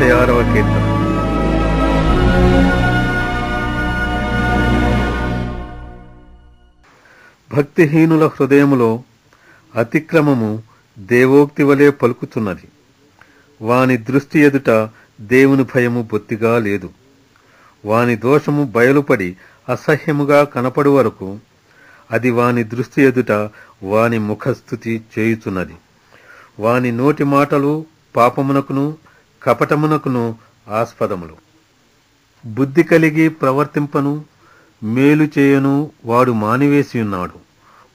56వ కీర్తన. భక్తిహీనుల హృదయములో అతిక్రమము దేవోక్తి వలె పలుకుతున్నది. వాని దృష్టి ఎదుట దేవుని భయము బొత్తిగా లేదు. వాని దోషము బయలుపడి అసహ్యముగా కనపడు వరకు అది వాని దృష్టి ఎదుట వాని ముఖస్థుతి చేయుచున్నది. వాని నోటి మాటలు పాపమునకును కపటమునకును ఆస్పదములు. బుద్ధి కలిగి ప్రవర్తింపను మేలు చేయను వాడు మానివేసియున్నాడు.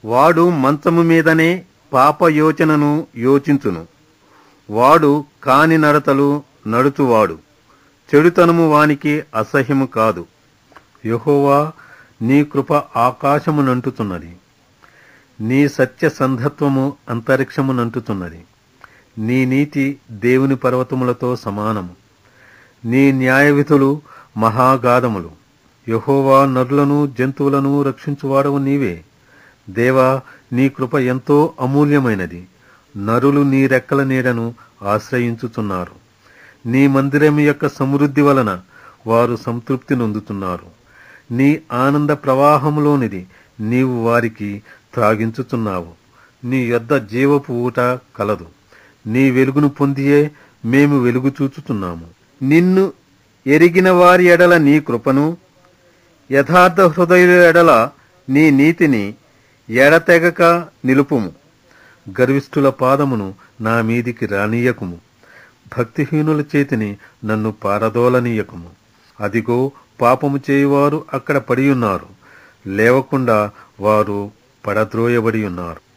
వాడు మంచము మీదనే పాపయోచనను యోచించును. వాడు కాని నడతలు నడుచువాడు. చెడుతనము వానికి అసహ్యము కాదు. యెహోవా, నీ కృప ఆకాశమునంటుతున్నది. నీ సత్య సంధత్వము అంతరిక్షమునంటుతున్నది. నీ నీతి దేవుని పర్వతములతో సమానము. నీ న్యాయవిధులు మహాగాధములు. యెహోవా, నరులను జంతువులను రక్షించువాడవు నీవే. దేవా, నీ కృప ఎంతో అమూల్యమైనది. నరులు నీ రెక్కల నీడను ఆశ్రయించుతున్నారు. నీ మందిరము యొక్క సమృద్ధి వలన వారు సంతృప్తి నొందుతున్నారు. నీ ఆనంద ప్రవాహములోనిది నీవు వారికి త్రాగించుతున్నావు. నీ యొద్ద జీవపు ఊట కలదు. నీ వెలుగును పొందియే మేము వెలుగు చూచుతున్నాము. నిన్ను ఎరిగిన వారి ఎడల నీ కృపను, యథార్థ హృదయుల ఎడల నీ నీతిని ఎడతెగక నిలుపుము. గర్విష్ఠుల పాదమును నా మీదికి రానీయకుము. భక్తిహీనుల చేతిని నన్ను పారదోలనీయకుము. అదిగో, పాపము చేయువారు అక్కడ పడియున్నారు. లేవకుండా వారు పడద్రోయబడి ఉన్నారు.